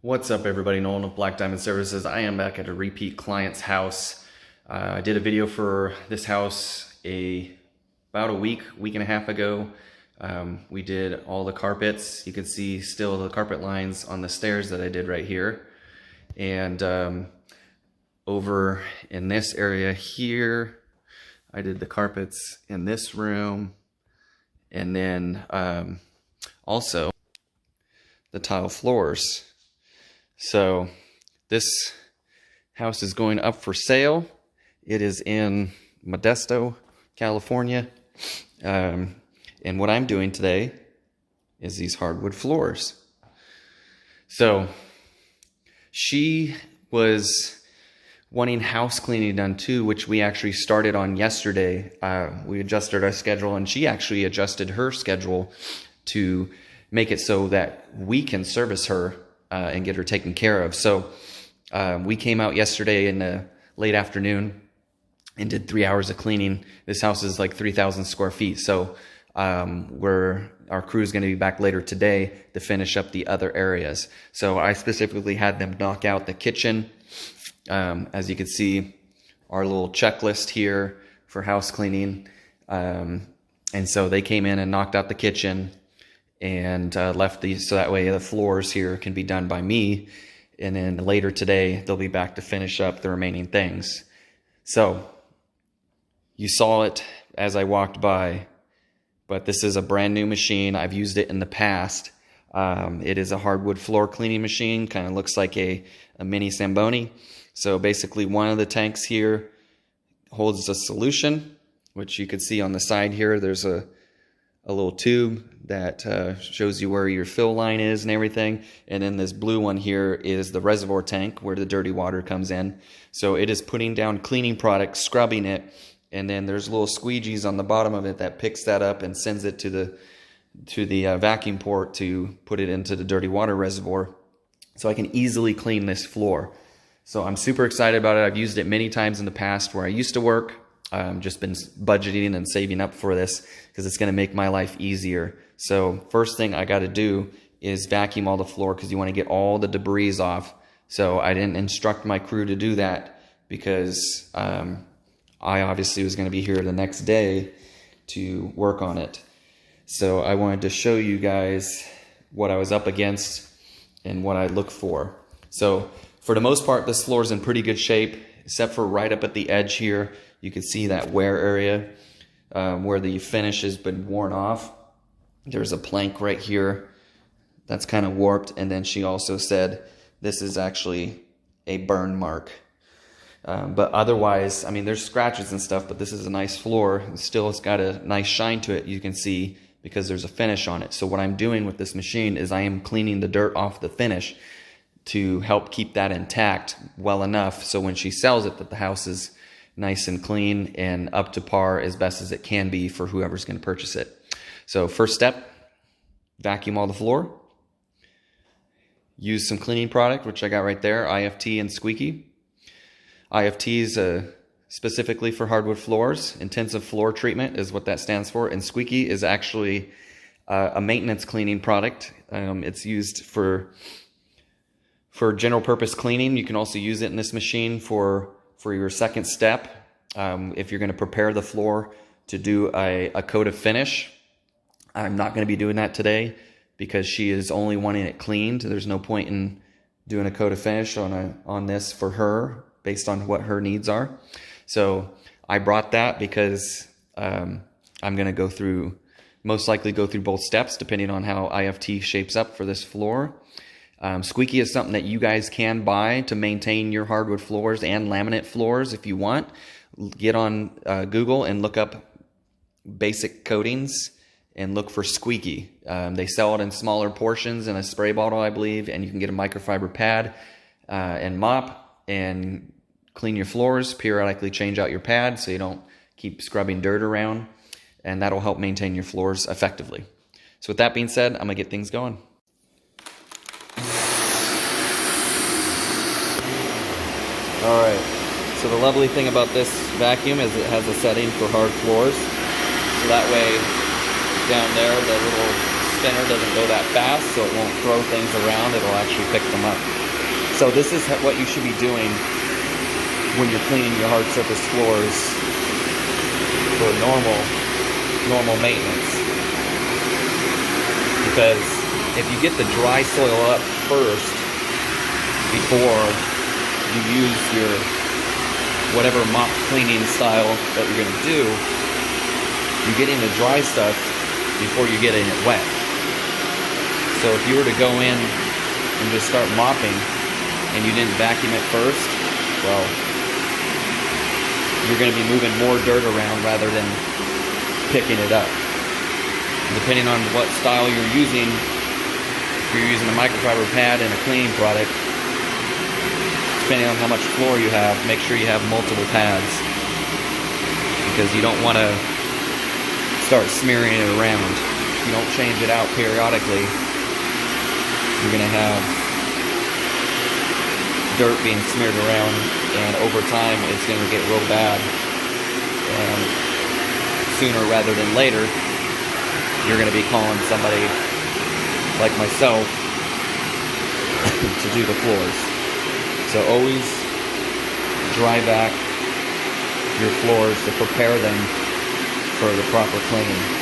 What's up, everybody? Nolan of Black Diamond Services. I am back at a repeat client's house. I did a video for this house about a week and a half ago. We did all the carpets. You can see still the carpet lines on the stairs that I did right here. And over in this area here, I did the carpets in this room. And then also the tile floors. So this house is going up for sale. It is in Modesto, California. And what I'm doing today is these hardwood floors. So she was wanting house cleaning done too, which we actually started on yesterday. We adjusted our schedule, and she actually adjusted her schedule to make it so that we can service her and get her taken care of. So we came out yesterday in the late afternoon and did 3 hours of cleaning. This house is like 3,000 square feet. So our crew is going to be back later today to finish up the other areas. So I specifically had them knock out the kitchen. As you can see, our little checklist here for house cleaning. And so they came in and knocked out the kitchen and left these so that way the floors here can be done by me. And then later today, they'll be back to finish up the remaining things. So you saw it as I walked by, but this is a brand new machine. I've used it in the past. It is a hardwood floor cleaning machine, kind of looks like a mini Zamboni. So basically one of the tanks here holds a solution, which you can see on the side here. There's a little tube that shows you where your fill line is and everything. And then this blue one here is the reservoir tank where the dirty water comes in. So it is putting down cleaning product, scrubbing it, and then there's little squeegees on the bottom of it that picks that up and sends it to the vacuum port to put it into the dirty water reservoir. So I can easily clean this floor. So I'm super excited about it. I've used it many times in the past where I used to work. Just been budgeting and saving up for this because it's going to make my life easier. So first thing I got to do is vacuum all the floor because you want to get all the debris off. So I didn't instruct my crew to do that because I obviously was going to be here the next day to work on it. So I wanted to show you guys what I was up against and what I look for. So for the most part, this floor is in pretty good shape, except for right up at the edge here. You can see that wear area where the finish has been worn off. There's a plank right here that's kind of warped. And then she also said this is actually a burn mark. But otherwise, I mean, there's scratches and stuff, but this is a nice floor. Still, it's got a nice shine to it, you can see, because there's a finish on it. So what I'm doing with this machine is I am cleaning the dirt off the finish to help keep that intact well enough so when she sells it that the house is nice and clean and up to par as best as it can be for whoever's going to purchase it. So first step, vacuum all the floor. Use some cleaning product, which I got right there, IFT and Squeaky. IFT is specifically for hardwood floors. Intensive floor treatment is what that stands for. And Squeaky is actually a maintenance cleaning product. It's used for general purpose cleaning. You can also use it in this machine for your second step. If you're going to prepare the floor to do a coat of finish. I'm not going to be doing that today because she is only wanting it cleaned. There's no point in doing a coat of finish on this for her based on what her needs are. So I brought that because I'm going to most likely go through both steps depending on how IFT shapes up for this floor. Squeaky is something that you guys can buy to maintain your hardwood floors and laminate floors if you want. Get on Google and look up basic coatings and look for Squeaky. They sell it in smaller portions in a spray bottle, I believe, and you can get a microfiber pad and mop and clean your floors, periodically change out your pad so you don't keep scrubbing dirt around, and that'll help maintain your floors effectively. So with that being said, I'm going to get things going. Alright, so the lovely thing about this vacuum is it has a setting for hard floors. So that way, down there, the little spinner doesn't go that fast, so it won't throw things around, it'll actually pick them up. So this is what you should be doing when you're cleaning your hard surface floors for normal maintenance. Because if you get the dry soil up first before you use your whatever mop cleaning style that you're going to do, you're getting the dry stuff before you're getting it wet. So if you were to go in and just start mopping and you didn't vacuum it first, well, you're going to be moving more dirt around rather than picking it up. Depending on what style you're using, if you're using a microfiber pad and a cleaning product, depending on how much floor you have, make sure you have multiple pads, because you don't want to start smearing it around. If you don't change it out periodically, you're going to have dirt being smeared around, and over time it's going to get real bad. And sooner rather than later, you're going to be calling somebody like myself to do the floors. So always dry vac your floors to prepare them for the proper cleaning.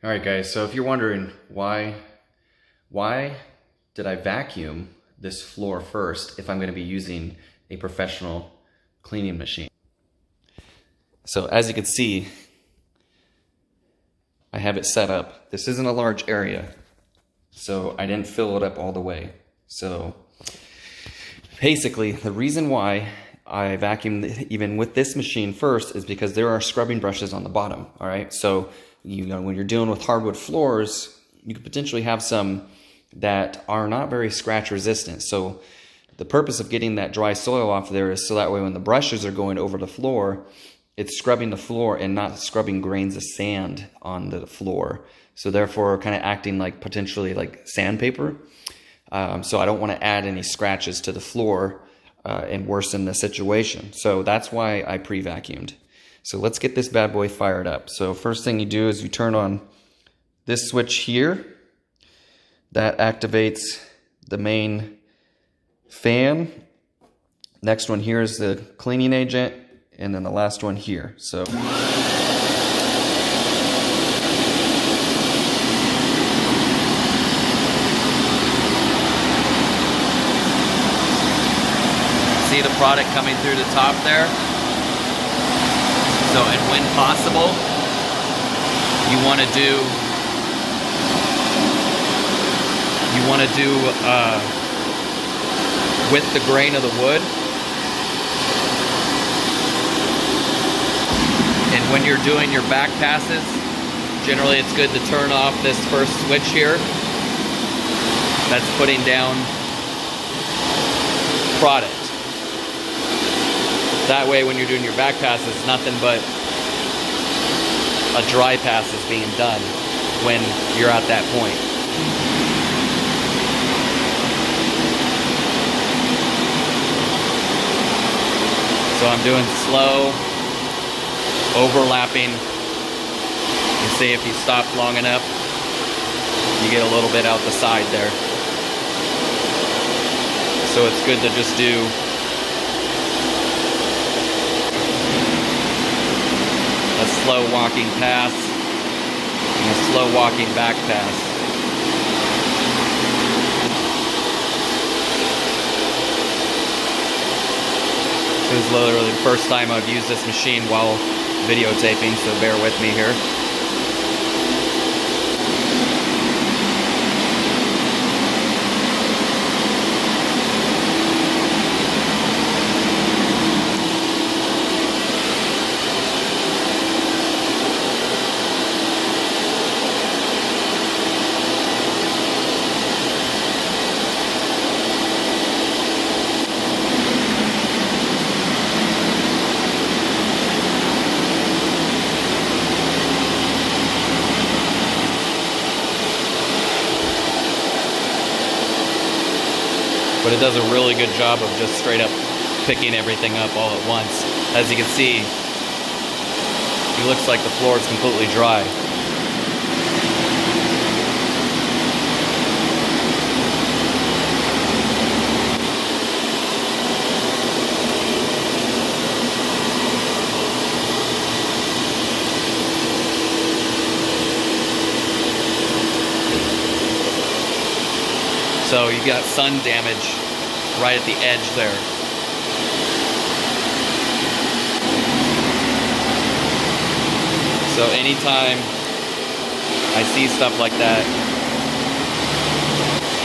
All right, guys, so if you're wondering why did I vacuum this floor first if I'm going to be using a professional cleaning machine? So as you can see, I have it set up. This isn't a large area, so I didn't fill it up all the way. So Basically, the reason why I vacuum even with this machine first is because there are scrubbing brushes on the bottom. All right, so when you're dealing with hardwood floors, you could potentially have some that are not very scratch resistant. So the purpose of getting that dry soil off there is so that way when the brushes are going over the floor, it's scrubbing the floor and not scrubbing grains of sand on the floor. So therefore kind of acting like potentially like sandpaper. So I don't want to add any scratches to the floor and worsen the situation. So that's why I pre-vacuumed. So let's get this bad boy fired up. So first thing you do is you turn on this switch here. That activates the main fan. Next one here is the cleaning agent, and then the last one here. So see the product coming through the top there? So, and when possible, you want to do with the grain of the wood. And when you're doing your back passes, generally it's good to turn off this first switch here. That's putting down product. That way when you're doing your back passes, nothing but a dry pass is being done when you're at that point. So I'm doing slow, overlapping. You see if you stop long enough, you get a little bit out the side there. So it's good to just do a slow walking pass and a slow walking back pass. This is literally the first time I've used this machine while videotaping, so bear with me here. But it does a really good job of just straight up picking everything up all at once. As you can see, it looks like the floor is completely dry. So you got sun damage right at the edge there. So anytime I see stuff like that,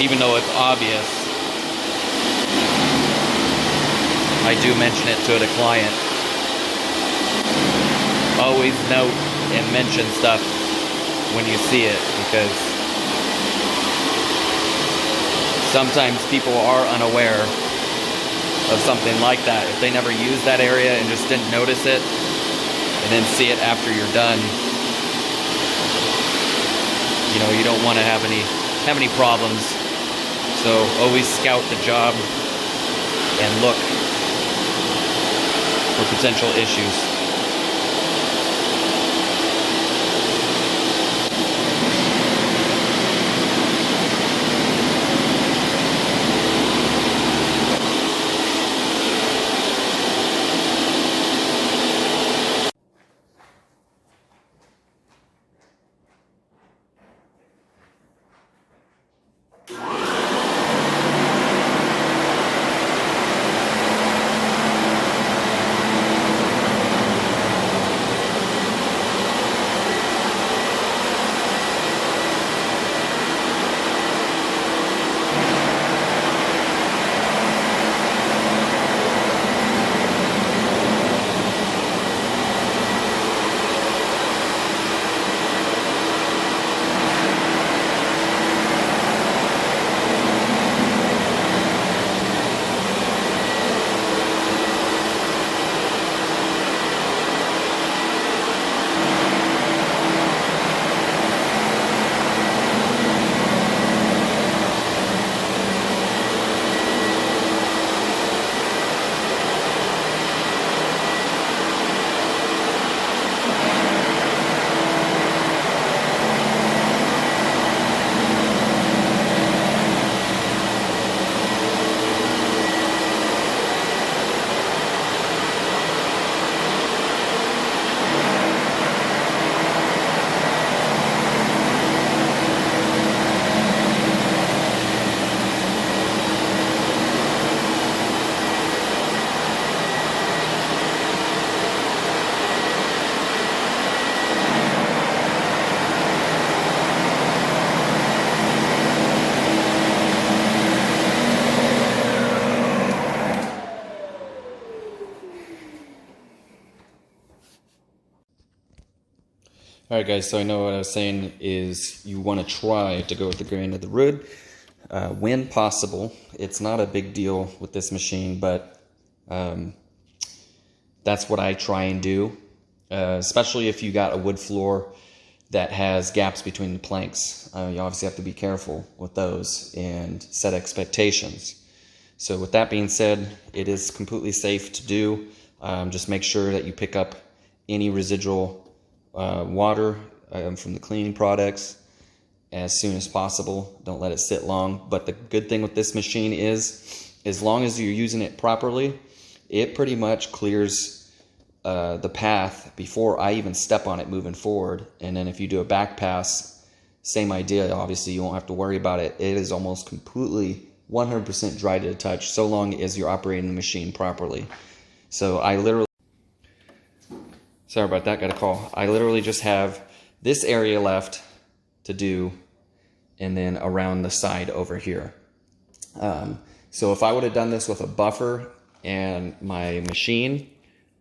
even though it's obvious, I do mention it to the client. Always note and mention stuff when you see it, because sometimes people are unaware of something like that. If they never used that area and just didn't notice it, and then see it after you're done, you know, you don't want to have any problems. So always scout the job and look for potential issues. Alright guys, so I know what I was saying is you want to try to go with the grain of the wood when possible. It's not a big deal with this machine, but that's what I try and do, especially if you got a wood floor that has gaps between the planks. You obviously have to be careful with those and set expectations. So with that being said, it is completely safe to do. Just make sure that you pick up any residual water from the cleaning products as soon as possible. Don't let it sit long. But the good thing with this machine is, as long as you're using it properly, it pretty much clears the path before I even step on it moving forward. And then if you do a back pass, same idea. Obviously you won't have to worry about it. It is almost completely 100% dry to the touch, so long as you're operating the machine properly. So I literally, sorry about that, got a call. I literally just have this area left to do, and then around the side over here. So if I would have done this with a buffer and my machine,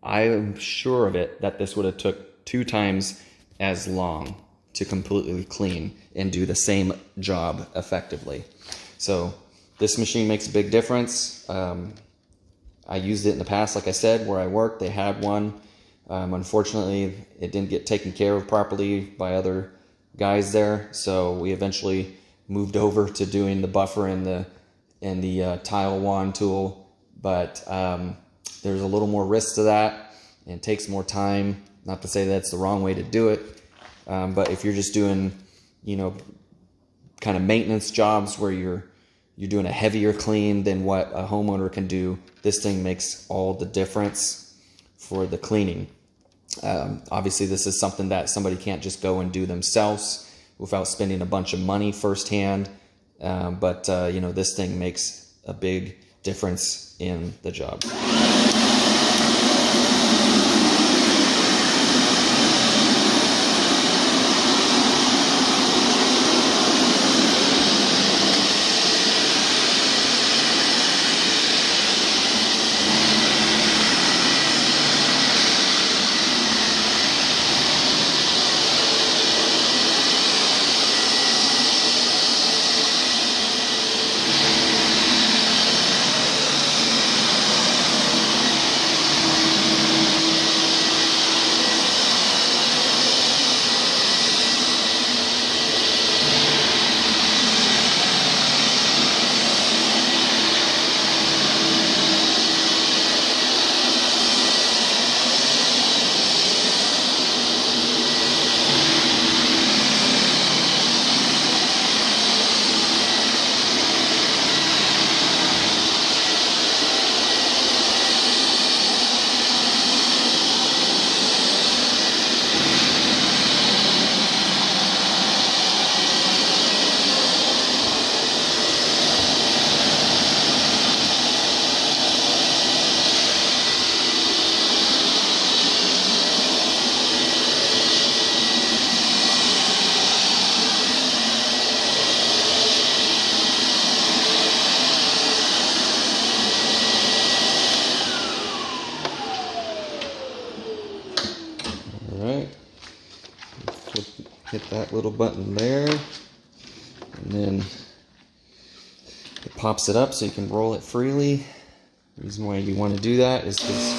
I am sure of it that this would have took 2 times as long to completely clean and do the same job effectively. So this machine makes a big difference. I used it in the past, like I said, where I worked, they had one. Unfortunately, it didn't get taken care of properly by other guys there, so we eventually moved over to doing the buffer and the tile wand tool. But there's a little more risk to that, and it takes more time. Not to say that's the wrong way to do it, but if you're just doing, you know, kind of maintenance jobs where you're doing a heavier clean than what a homeowner can do, this thing makes all the difference for the cleaning. Obviously, this is something that somebody can't just go and do themselves without spending a bunch of money firsthand. But you know, this thing makes a big difference in the job. Hit that little button there, and then it pops it up so you can roll it freely. The reason why you want to do that is because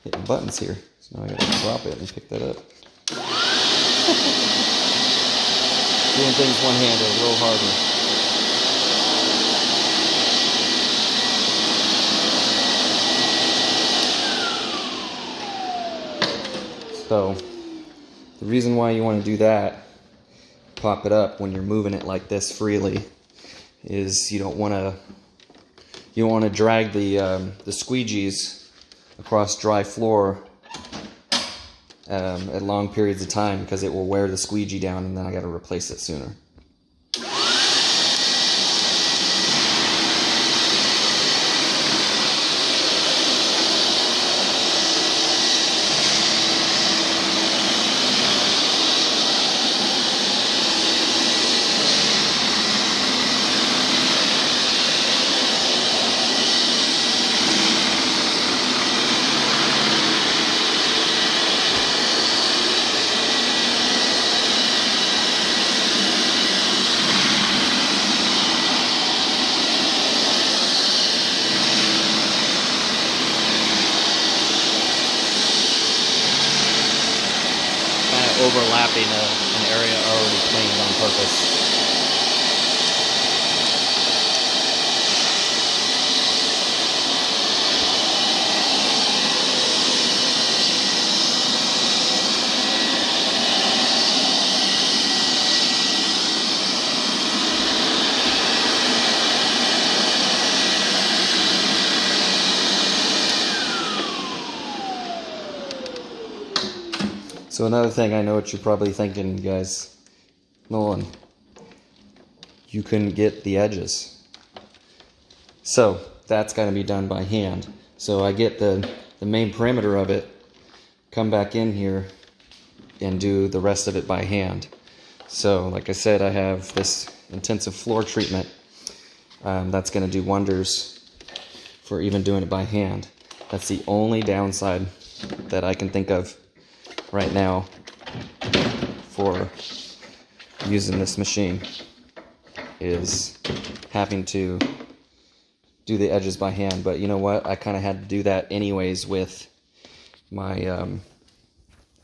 hitting buttons here. So now I gotta drop it and pick that up. Doing things one-handed, a little harder. So the reason why you want to do that, pop it up when you're moving it like this freely, is you don't want to drag the squeegees across dry floor at long periods of time, because it will wear the squeegee down, and then I got to replace it sooner. overlapping an area already cleaned on purpose. So another thing, I know what you're probably thinking, guys. Nolan, you couldn't get the edges. So that's got to be done by hand. So I get the main perimeter of it, come back in here, and do the rest of it by hand. So like I said, I have this intensive floor treatment. That's going to do wonders for even doing it by hand. That's the only downside that I can think of right now for using this machine, is having to do the edges by hand. But you know what, I kind of had to do that anyways with my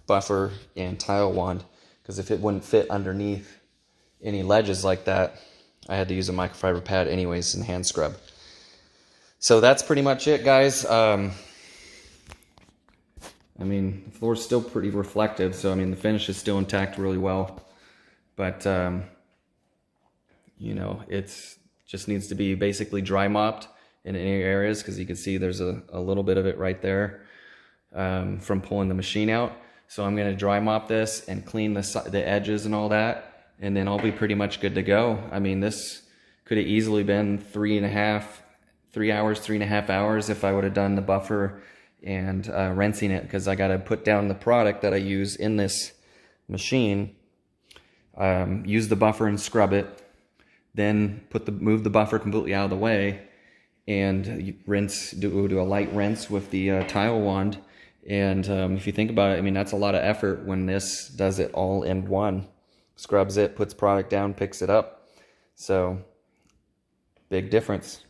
buffer and tile wand, because if it wouldn't fit underneath any ledges like that, I had to use a microfiber pad anyways and hand scrub. So that's pretty much it, guys. I mean, the floor's still pretty reflective, so I mean, the finish is still intact really well. But, you know, it's just needs to be basically dry mopped in any areas, because you can see there's a little bit of it right there from pulling the machine out. So I'm going to dry mop this and clean the edges and all that, and then I'll be pretty much good to go. I mean, this could have easily been 3.5 hours if I would have done the buffer and rinsing it, because I got to put down the product that I use in this machine, use the buffer and scrub it, then move the buffer completely out of the way, and rinse, do a light rinse with the tile wand. And if you think about it, I mean, that's a lot of effort when this does it all in one. Scrubs it, puts product down, picks it up. So big difference.